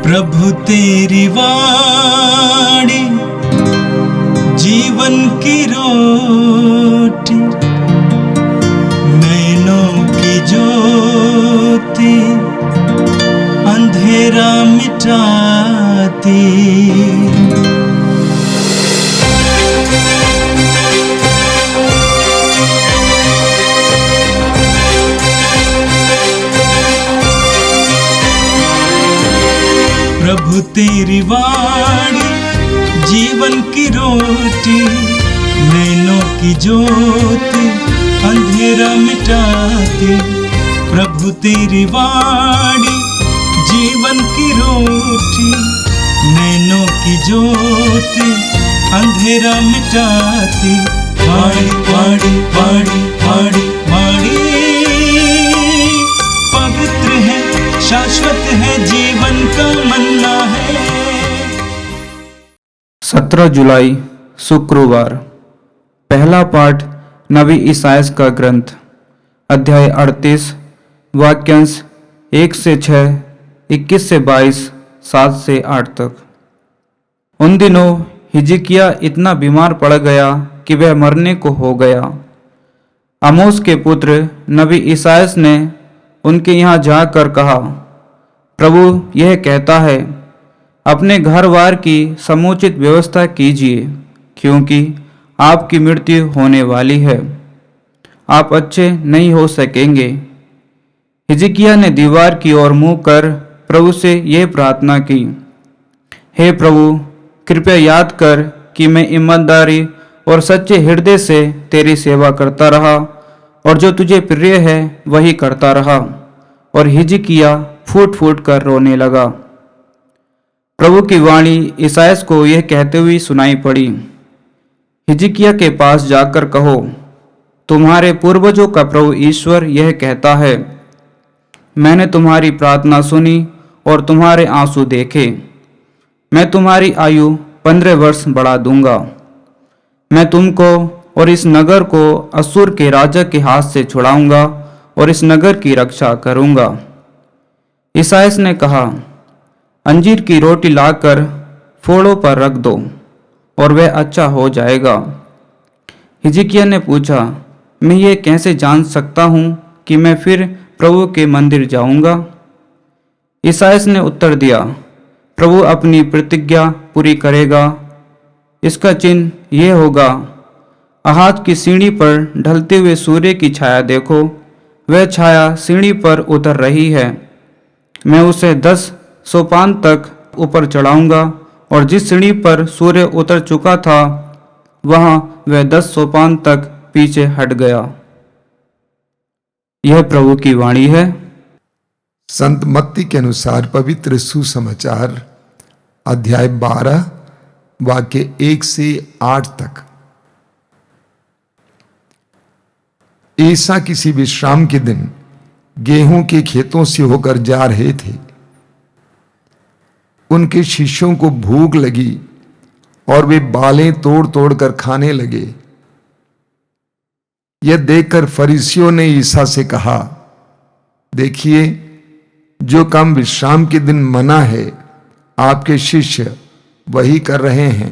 प्रभु तेरी वाणी जीवन की रोटी, नैनों की ज्योति अंधेरा मिटाती। प्रभु तेरी वाणी जीवन की रोटी, नैनों की ज्योति अंधेरा मिटाती। प्रभु तेरी वाणी जीवन की रोटी, नैनों की ज्योति अंधेरा मिटाती। वाणी वाणी वाणी वाणी वाणी पवित्र है, शाश्वत है, जीवन का मन्ना है। 17 जुलाई शुक्रवार। पहला पाठ नबी ईसायास का ग्रंथ, अध्याय 38, वाक्यांश 1 से 6, 21 से 22, 7 से 8 तक। उन दिनों हिजकिय्याह इतना बीमार पड़ गया कि वह मरने को हो गया। आमोस के पुत्र नबी ईसायास ने उनके यहाँ जाकर कहा, प्रभु यह कहता है, अपने घरवार की समुचित व्यवस्था कीजिए, क्योंकि आपकी मृत्यु होने वाली है, आप अच्छे नहीं हो सकेंगे। हिजकिय्याह ने दीवार की ओर मुँह कर प्रभु से यह प्रार्थना की, हे प्रभु, कृपया याद कर कि मैं ईमानदारी और सच्चे हृदय से तेरी सेवा करता रहा और जो तुझे प्रिय है वही करता रहा। और हिजकिय्याह फूट फूट कर रोने लगा। प्रभु की वाणी ईसायास को यह कहते हुए सुनाई पड़ी, हिजकिय्याह के पास जाकर कहो, तुम्हारे पूर्वजों का प्रभु ईश्वर यह कहता है, मैंने तुम्हारी प्रार्थना सुनी और तुम्हारे आंसू देखे। मैं तुम्हारी आयु 15 वर्ष बढ़ा दूंगा। मैं तुमको और इस नगर को अश्शूर के राजा के हाथ से छुड़ाऊंगा और इस नगर की रक्षा करूंगा। ईसायास ने कहा, अंजीर की रोटी लाकर फोड़ों पर रख दो और वह अच्छा हो जाएगा। हिजकिय्याह ने पूछा, मैं ये कैसे जान सकता हूँ कि मैं फिर प्रभु के मंदिर जाऊंगा? ईसायास ने उत्तर दिया, प्रभु अपनी प्रतिज्ञा पूरी करेगा। इसका चिन्ह यह होगा, आहाज की सीढ़ी पर ढलते हुए सूर्य की छाया देखो, वह छाया सीढ़ी पर उतर रही है। मैं उसे 10 सोपान तक ऊपर चढ़ाऊंगा और जिस सीढ़ी पर सूर्य उतर चुका था वहां वह 10 सोपान तक पीछे हट गया। यह प्रभु की वाणी है। संत मत्ती के अनुसार पवित्र सुसमाचार अध्याय 12 वाक्य 1 से 8 तक। ईसा किसी विश्राम के दिन गेहूं के खेतों से होकर जा रहे थे। उनके शिष्यों को भूख लगी और वे बालें तोड़ तोड़ कर खाने लगे। यह देखकर फरीसियों ने ईसा से कहा, देखिए, जो काम विश्राम के दिन मना है आपके शिष्य वही कर रहे हैं।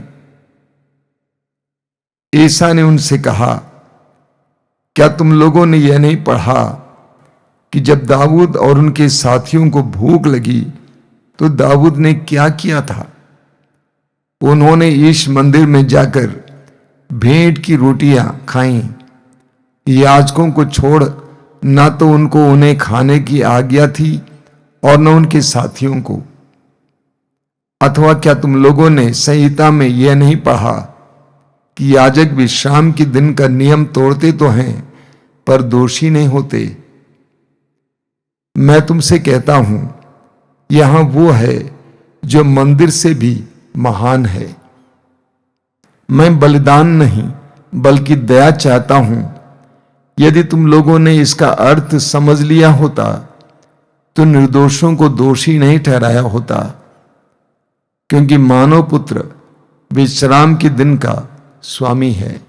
ईसा ने उनसे कहा, क्या तुम लोगों ने यह नहीं पढ़ा कि जब दाऊद और उनके साथियों को भूख लगी तो दाऊद ने क्या किया था? उन्होंने इस मंदिर में जाकर भेंट की रोटियां खाईं। याजकों को छोड़ ना तो उनको उन्हें खाने की आज्ञा थी और न उनके साथियों को। अथवा क्या तुम लोगों ने संहिता में यह नहीं पढ़ा कि याजक विश्राम के दिन का नियम तोड़ते तो हैं पर दोषी नहीं होते? मैं तुमसे कहता हूं, यहां वो है जो मंदिर से भी महान है। मैं बलिदान नहीं बल्कि दया चाहता हूं। यदि तुम लोगों ने इसका अर्थ समझ लिया होता तो निर्दोषों को दोषी नहीं ठहराया होता, क्योंकि मानव पुत्र विश्राम के दिन का स्वामी है।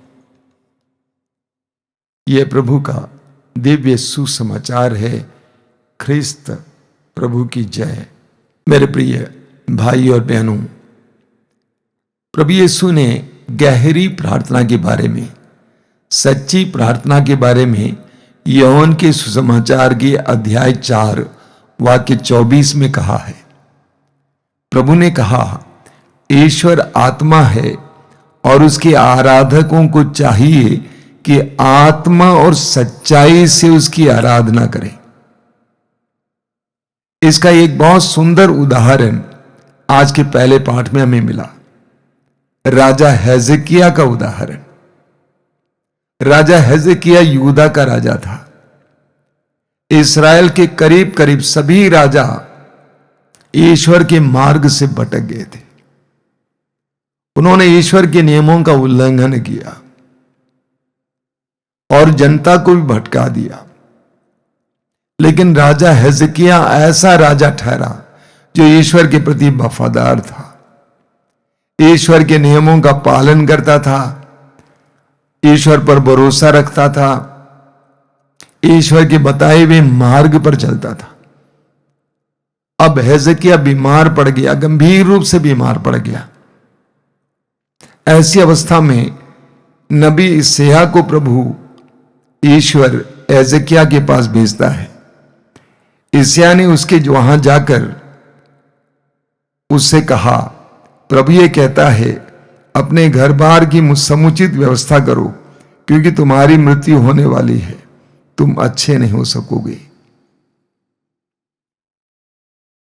यह प्रभु का दिव्य सुसमाचार है। ख्रिस्त प्रभु की जय। मेरे प्रिय भाई और बहनों, प्रभु यीशु ने गहरी प्रार्थना के बारे में, सच्ची प्रार्थना के बारे में यूहन्ना के सुसमाचार के अध्याय 4 वाक्य 24 में कहा है। प्रभु ने कहा, ईश्वर आत्मा है और उसके आराधकों को चाहिए कि आत्मा और सच्चाई से उसकी आराधना करें। इसका एक बहुत सुंदर उदाहरण आज के पहले पाठ में हमें मिला, राजा हिजकिय्याह का उदाहरण। राजा हिजकिय्याह यूदा का राजा था। इस्राएल के करीब करीब सभी राजा ईश्वर के मार्ग से भटक गए थे। उन्होंने ईश्वर के नियमों का उल्लंघन किया और जनता को भी भटका दिया। लेकिन राजा हिजकिय्याह ऐसा राजा ठहरा जो ईश्वर के प्रति वफादार था, ईश्वर के नियमों का पालन करता था, ईश्वर पर भरोसा रखता था, ईश्वर के बताए हुए मार्ग पर चलता था। अब हिजकिय्याह बीमार पड़ गया, गंभीर रूप से बीमार पड़ गया। ऐसी अवस्था में नबी यशायाह को प्रभु ईश्वर हिजकिय्याह के पास भेजता है। यशायाह ने उसके वहां जाकर उससे कहा, प्रभु ये कहता है, अपने घर बार की समुचित व्यवस्था करो, क्योंकि तुम्हारी मृत्यु होने वाली है, तुम अच्छे नहीं हो सकोगे।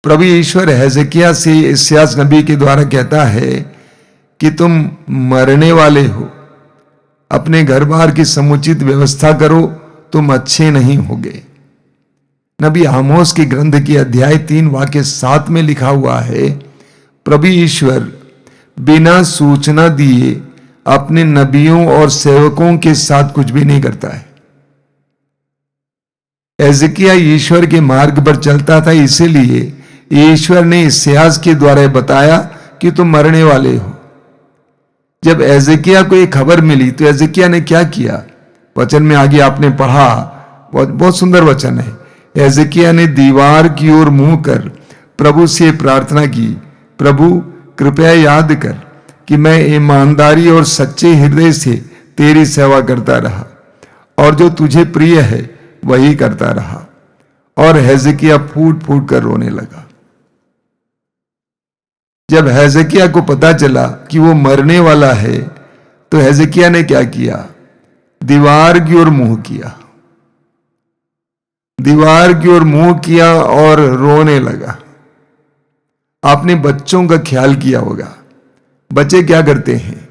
प्रभु ईश्वर हिजकिय्याह से यशायाह नबी के द्वारा कहता है कि तुम मरने वाले हो, अपने घर बार की समुचित व्यवस्था करो, तुम अच्छे नहीं होगे। नबी आमोस के ग्रंथ की अध्याय 3 वाक्य 7 में लिखा हुआ है, प्रभु ईश्वर बिना सूचना दिए अपने नबियों और सेवकों के साथ कुछ भी नहीं करता है। हिजकिय्याह ईश्वर के मार्ग पर चलता था, इसीलिए ईश्वर ने यशायाह के द्वारा बताया कि तुम मरने वाले हो। जब हिजकिय्याह को एक खबर मिली तो हिजकिय्याह ने क्या किया? वचन में आगे आपने पढ़ा, बहुत सुंदर वचन है। हिजकिय्याह ने दीवार की ओर मुंह कर प्रभु से प्रार्थना की, प्रभु कृपया याद कर कि मैं ईमानदारी और सच्चे हृदय से तेरी सेवा करता रहा और जो तुझे प्रिय है वही करता रहा। और हिजकिय्याह फूट फूट कर रोने लगा। जब हिजकिय्याह को पता चला कि वो मरने वाला है तो हिजकिय्याह ने क्या किया? दीवार की ओर मुंह किया, दीवार की ओर मुंह किया और रोने लगा। आपने बच्चों का ख्याल किया होगा, बच्चे क्या करते हैं?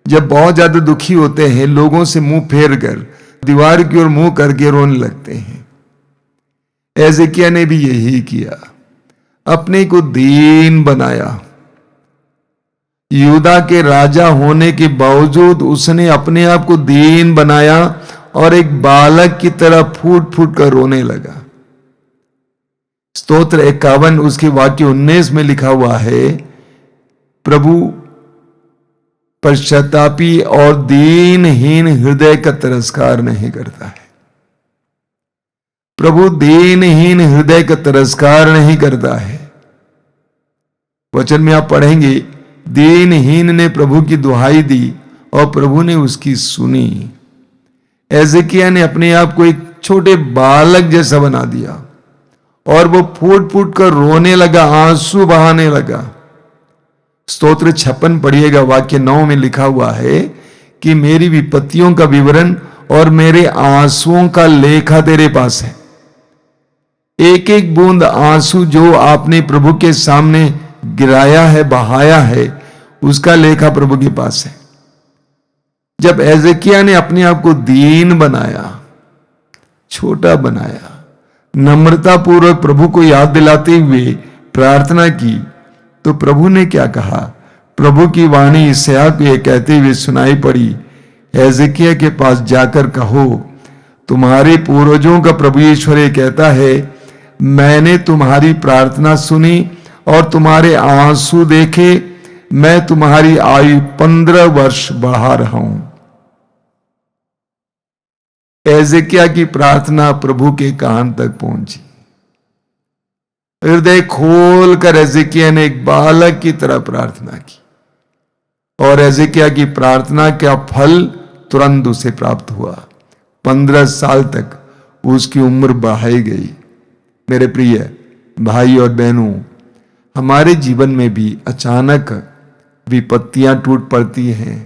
जब बहुत ज्यादा दुखी होते हैं, लोगों से मुंह फेर कर दीवार की ओर मुंह करके रोने लगते हैं। हिजकिय्याह ने भी यही किया, अपने को दीन बनाया। यूदा के राजा होने के बावजूद उसने अपने आप को दीन बनाया और एक बालक की तरह फूट फूट कर रोने लगा। स्तोत्र 51 उसके वाक्य 19 में लिखा हुआ है, प्रभु पश्चातापी और दीनहीन हृदय का तिरस्कार नहीं करता है। प्रभु दीनहीन हृदय का तिरस्कार नहीं करता है। वचन में आप पढ़ेंगे, दीनहीन ने प्रभु की दुहाई दी और प्रभु ने उसकी सुनी। हिजकिय्याह ने अपने आप को एक छोटे बालक जैसा बना दिया और वो फूट फूट कर रोने लगा, आंसू बहाने लगा। स्तोत्र 56 पढ़िएगा, वाक्य 9 में लिखा हुआ है कि मेरी विपत्तियों का विवरण और मेरे आंसुओं का लेखा तेरे पास है। एक एक बूंद आंसू जो आपने प्रभु के सामने गिराया है, बहाया है, उसका लेखा प्रभु के पास है। जब हिजकिय्याह ने अपने आप को दीन बनाया, छोटा बनाया, नम्रता पूर्वक प्रभु को याद दिलाते हुए प्रार्थना की, तो प्रभु ने क्या कहा? प्रभु की वाणी यशायाह को यह कहते हुए सुनाई पड़ी, हिजकिय्याह के पास जाकर कहो, तुम्हारे पूर्वजों का प्रभु ईश्वर ये कहता है, मैंने तुम्हारी प्रार्थना सुनी और तुम्हारे आंसू देखे, मैं तुम्हारी आयु 15 वर्ष बढ़ा रहा हूं। हिजकिय्याह की प्रार्थना प्रभु के कान तक पहुंची। हृदय खोल कर एजेकिया ने एक बालक की तरह प्रार्थना की, और एजेकिया की प्रार्थना का फल तुरंत उसे प्राप्त हुआ। 15 साल तक उसकी उम्र बढ़ाई गई। मेरे प्रिय भाई और बहनों, हमारे जीवन में भी अचानक विपत्तियां टूट पड़ती हैं,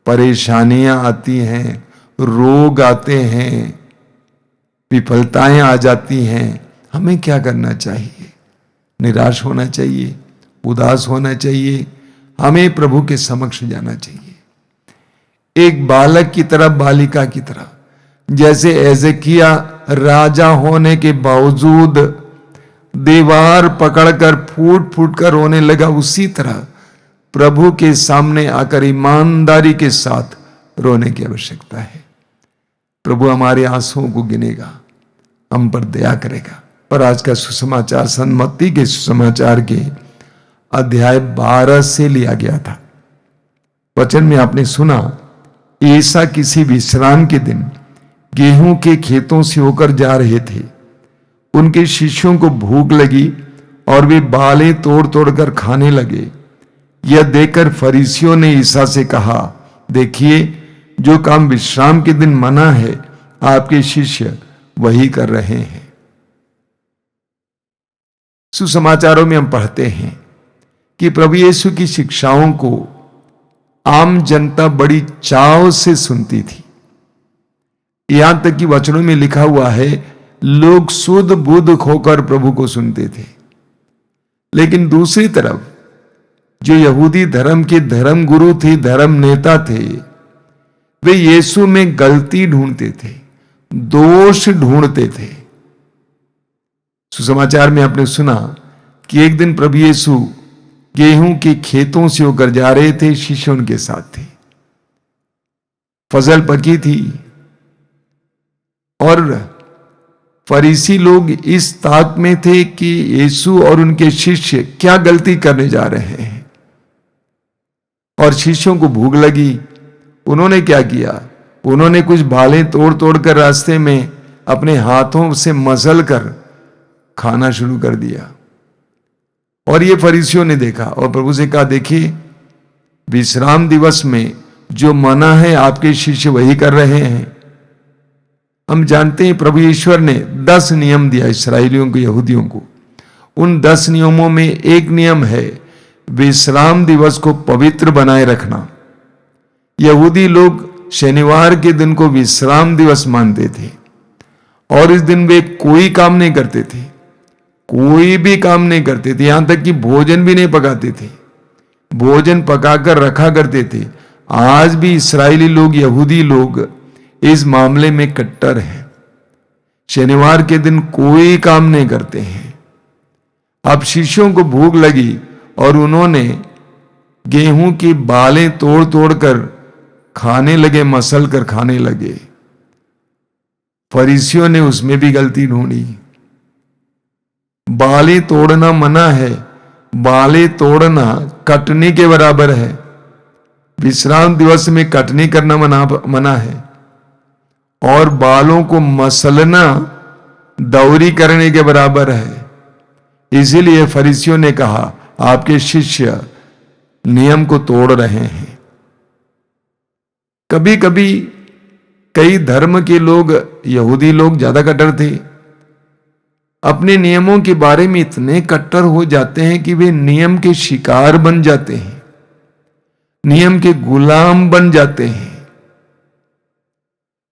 परेशानियां आती हैं, रोग आते हैं, विफलताएं आ जाती हैं। हमें क्या करना चाहिए? निराश होना चाहिए, उदास होना चाहिए? हमें प्रभु के समक्ष जाना चाहिए, एक बालक की तरह, बालिका की तरह। जैसे एजेकिया राजा होने के बावजूद दीवार पकड़कर फूट फूट कर रोने लगा, उसी तरह प्रभु के सामने आकर ईमानदारी के साथ रोने की आवश्यकता है। प्रभु हमारे आंसुओं को गिनेगा, हम पर दया करेगा। पर आज का सुसमाचार सन्मति के सुसमाचार के अध्याय 12 से लिया गया था। वचन में आपने सुना, ईसा किसी विश्राम के दिन गेहूं के खेतों से होकर जा रहे थे। उनके शिष्यों को भूख लगी और वे बालें तोड़ तोड़ कर खाने लगे। यह देखकर फरीसियों ने ईसा से कहा, देखिए, जो काम विश्राम के दिन मना है, आपके शिष्य वही कर रहे हैं। सुसमाचारों में हम पढ़ते हैं कि प्रभु यीशु की शिक्षाओं को आम जनता बड़ी चाव से सुनती थी। यहां तक कि वचनों में लिखा हुआ है, लोग शुद्ध बुद्ध होकर प्रभु को सुनते थे। लेकिन दूसरी तरफ जो यहूदी धर्म के धर्म गुरु थे, धर्म नेता थे, वे यीशु में गलती ढूंढते थे, दोष ढूंढते थे। सुसमाचार में आपने सुना कि एक दिन प्रभु यीशु गेहूं के खेतों से होकर जा रहे थे, शिष्य उनके साथ थे। फसल पकी थी और फरीसी लोग इस ताक में थे कि यीशु और उनके शिष्य क्या गलती करने जा रहे हैं। और शिष्यों को भूख लगी। उन्होंने क्या किया? उन्होंने कुछ बालें तोड़ तोड़ कर रास्ते में अपने हाथों से मसल कर खाना शुरू कर दिया। और ये फरीसियों ने देखा और प्रभु से कहा, देखिए, विश्राम दिवस में जो मना है आपके शिष्य वही कर रहे हैं। हम जानते हैं प्रभु ईश्वर ने 10 नियम दिया इस्राएलियों को, यहूदियों को। उन 10 नियमों में एक नियम है विश्राम दिवस को पवित्र बनाए रखना। यहूदी लोग शनिवार के दिन को विश्राम दिवस मानते थे और इस दिन वे कोई काम नहीं करते थे, कोई भी काम नहीं करते थे, यहां तक कि भोजन भी नहीं पकाते थे। भोजन पकाकर रखा करते थे। आज भी इस्राएली लोग, यहूदी लोग इस मामले में कट्टर हैं। शनिवार के दिन कोई काम नहीं करते हैं। अब शिष्यों को भूख लगी और उन्होंने गेहूं की बालें तोड़ तोड़ कर खाने लगे, मसल कर खाने लगे। फरीसियों ने उसमें भी गलती ढूंढी। बालें तोड़ना मना है, बालें तोड़ना कटनी के बराबर है। विश्राम दिवस में कटनी करना मना है और बालों को मसलना दौरी करने के बराबर है। इसीलिए फरीसियों ने कहा, आपके शिष्य नियम को तोड़ रहे हैं। कभी कभी कई धर्म के लोग, यहूदी लोग ज्यादा कट्टर थे, अपने नियमों के बारे में इतने कट्टर हो जाते हैं कि वे नियम के शिकार बन जाते हैं, नियम के गुलाम बन जाते हैं,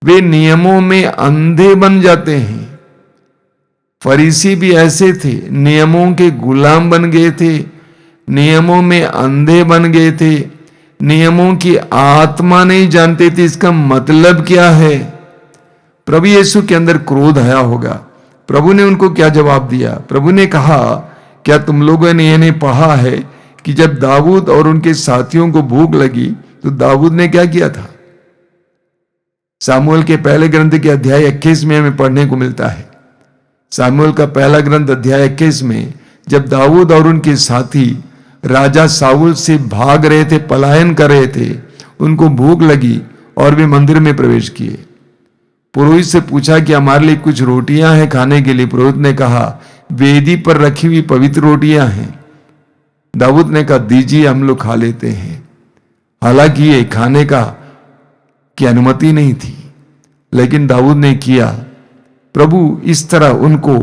वे नियमों में अंधे बन जाते हैं। फरीसी भी ऐसे थे, नियमों के गुलाम बन गए थे, नियमों में अंधे बन गए थे, नियमों की आत्मा नहीं जानते थे इसका मतलब क्या है। प्रभु यीशु के अंदर क्रोध आया होगा। प्रभु ने उनको क्या जवाब दिया? प्रभु ने कहा, क्या तुम लोगों ने यह नहीं पढ़ा है कि जब दाऊद और उनके साथियों को भूख लगी तो दाऊद ने क्या किया था? सामुएल के पहले ग्रंथ के अध्याय 21 में हमें पढ़ने को मिलता है। सामुएल का पहला ग्रंथ अध्याय 21 में जब दाऊद और उनके साथी राजा साउल से भाग रहे थे, पलायन कर रहे थे, उनको भूख लगी और वे मंदिर में प्रवेश किए। पुरोहित से पूछा कि हमारे लिए कुछ रोटियां हैं खाने के लिए। पुरोहित ने कहा, वेदी पर रखी हुई पवित्र रोटियां हैं। दाऊद ने कहा दीजिए हम लोग खा लेते हैं। हालांकि ये खाने की अनुमति नहीं थी, लेकिन दाऊद ने किया। प्रभु इस तरह उनको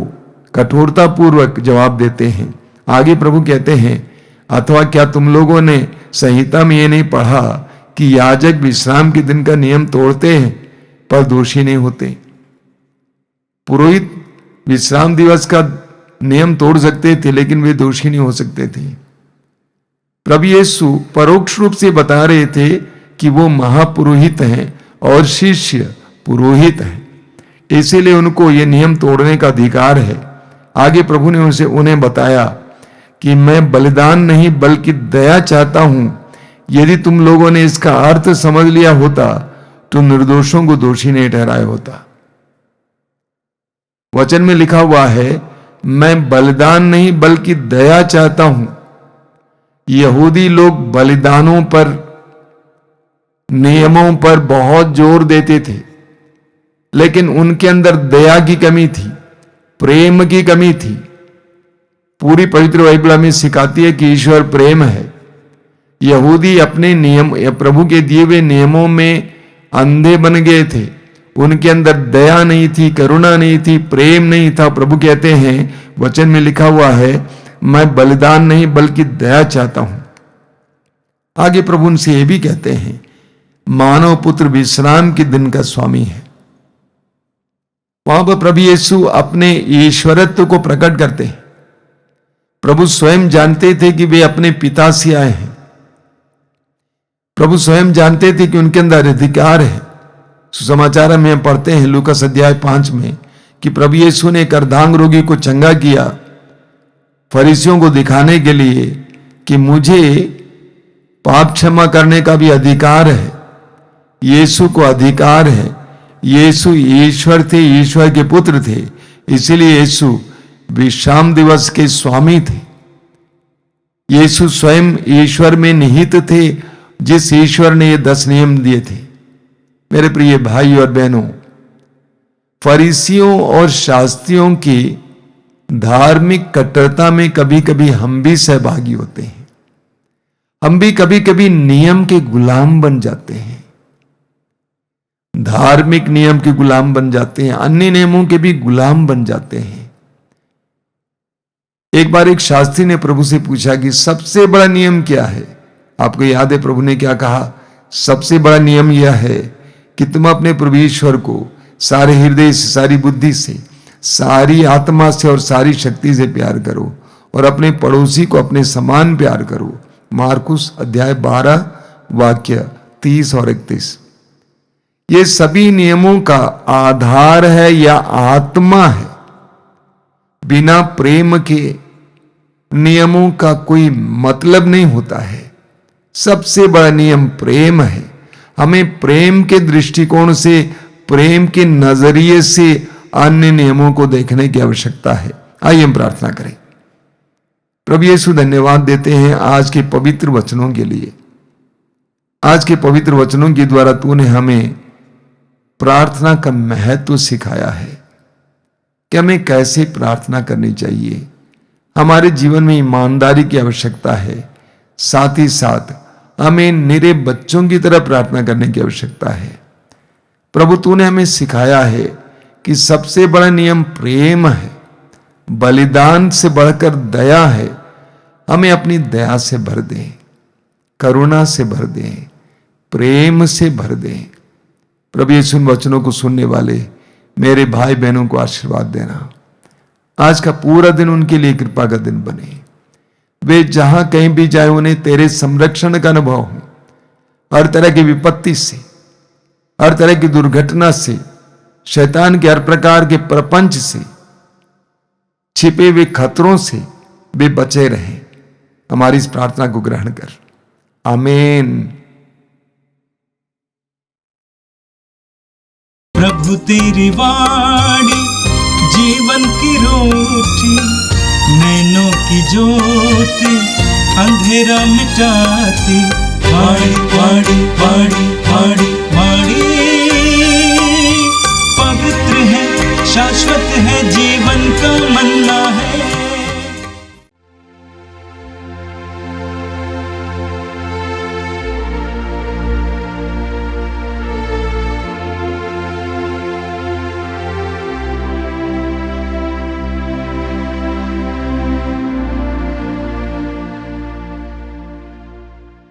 कठोरता पूर्वक जवाब देते हैं। आगे प्रभु कहते हैं, अथवा क्या तुम लोगों ने संहिता में ये नहीं पढ़ा कि याजक विश्राम के दिन का नियम तोड़ते हैं पर दोषी नहीं होते। पुरोहित विश्राम दिवस का नियम तोड़ सकते थे, लेकिन वे दोषी नहीं हो सकते थे। प्रभु यीशु परोक्ष रूप से बता रहे थे कि वो महापुरोहित हैं और शिष्य पुरोहित हैं, इसीलिए उनको ये नियम तोड़ने का अधिकार है। आगे प्रभु ने उन्हें बताया कि मैं बलिदान नहीं बल्कि दया चाहता हूं। यदि तुम लोगों ने इसका अर्थ समझ लिया होता तो निर्दोषों को दोषी नहीं ठहराया होता। वचन में लिखा हुआ है, मैं बलिदान नहीं बल्कि दया चाहता हूं। यहूदी लोग बलिदानों पर, नियमों पर बहुत जोर देते थे, लेकिन उनके अंदर दया की कमी थी, प्रेम की कमी थी। पूरी पवित्र बाइबल हमें सिखाती है कि ईश्वर प्रेम है। यहूदी अपने नियम, प्रभु के दिए हुए नियमों में अंधे बन गए थे। उनके अंदर दया नहीं थी, करुणा नहीं थी, प्रेम नहीं था। प्रभु कहते हैं, वचन में लिखा हुआ है, मैं बलिदान नहीं बल्कि दया चाहता हूं। आगे प्रभु उनसे यह भी कहते हैं, मानव पुत्र विश्राम के दिन का स्वामी है। वहां पर प्रभु यीशु अपने ईश्वरत्व को प्रकट करते हैं। प्रभु स्वयं जानते थे कि वे अपने पिता से आए हैं। प्रभु स्वयं जानते थे कि उनके अंदर अधिकार है। सुसमाचार में हम पढ़ते हैं लूकास अध्याय 5 में कि प्रभु यीशु ने एक अर्धांग रोगी को चंगा किया, फरीसियों को दिखाने के लिए कि मुझे पाप क्षमा करने का भी अधिकार है। यीशु को अधिकार है। यीशु ईश्वर थे, ईश्वर के पुत्र थे, इसीलिए यीशु विश्राम दिवस के स्वामी थे। यीशु स्वयं ईश्वर में निहित थे, जिस ईश्वर ने ये 10 नियम दिए थे। मेरे प्रिय भाई और बहनों, फरीसियों और शास्त्रियों की धार्मिक कट्टरता में कभी कभी हम भी सहभागी होते हैं। हम भी कभी कभी नियम के गुलाम बन जाते हैं, धार्मिक नियम के गुलाम बन जाते हैं, अन्य नियमों के भी गुलाम बन जाते हैं। एक बार एक शास्त्री ने प्रभु से पूछा कि सबसे बड़ा नियम क्या है। आपको याद है प्रभु ने क्या कहा? सबसे बड़ा नियम यह है कि तुम अपने प्रभु ईश्वर को सारे हृदय से, सारी बुद्धि से, सारी आत्मा से और सारी शक्ति से प्यार करो और अपने पड़ोसी को अपने समान प्यार करो। मार्कुस अध्याय 12 वाक्य 30 और 31। ये सभी नियमों का आधार है या आत्मा है। बिना प्रेम के नियमों का कोई मतलब नहीं होता है। सबसे बड़ा नियम प्रेम है। हमें प्रेम के दृष्टिकोण से, प्रेम के नजरिए से अन्य नियमों को देखने की आवश्यकता है। आइए हम प्रार्थना करें। प्रभु यीशु धन्यवाद देते हैं आज के पवित्र वचनों के लिए। आज के पवित्र वचनों के द्वारा तूने हमें प्रार्थना का महत्व सिखाया है कि हमें कैसे प्रार्थना करनी चाहिए। हमारे जीवन में ईमानदारी की आवश्यकता है, साथ ही साथ हमें निरे बच्चों की तरह प्रार्थना करने की आवश्यकता है। प्रभु तूने हमें सिखाया है कि सबसे बड़ा नियम प्रेम है, बलिदान से बढ़कर दया है। हमें अपनी दया से भर दें, करुणा से भर दें, प्रेम से भर दें। प्रभु यीशु इन वचनों को सुनने वाले मेरे भाई बहनों को आशीर्वाद देना। आज का पूरा दिन उनके लिए कृपा का दिन बने। वे जहां कहीं भी जाए उन्हें तेरे संरक्षण का अनुभव हो। हर तरह की विपत्ति से, हर तरह की दुर्घटना से, शैतान के हर प्रकार के प्रपंच से, छिपे हुए खतरों से वे बचे रहें। हमारी इस प्रार्थना को ग्रहण कर। आमीन। प्रभु तेरी वाणी जीवन की रोटी, नैनों की ज्योति अंधेरा मिटाती। वाणी वाणी वाणी वाणी वाणी पवित्र है, शाश्वत है, जीवन का मन्ना है।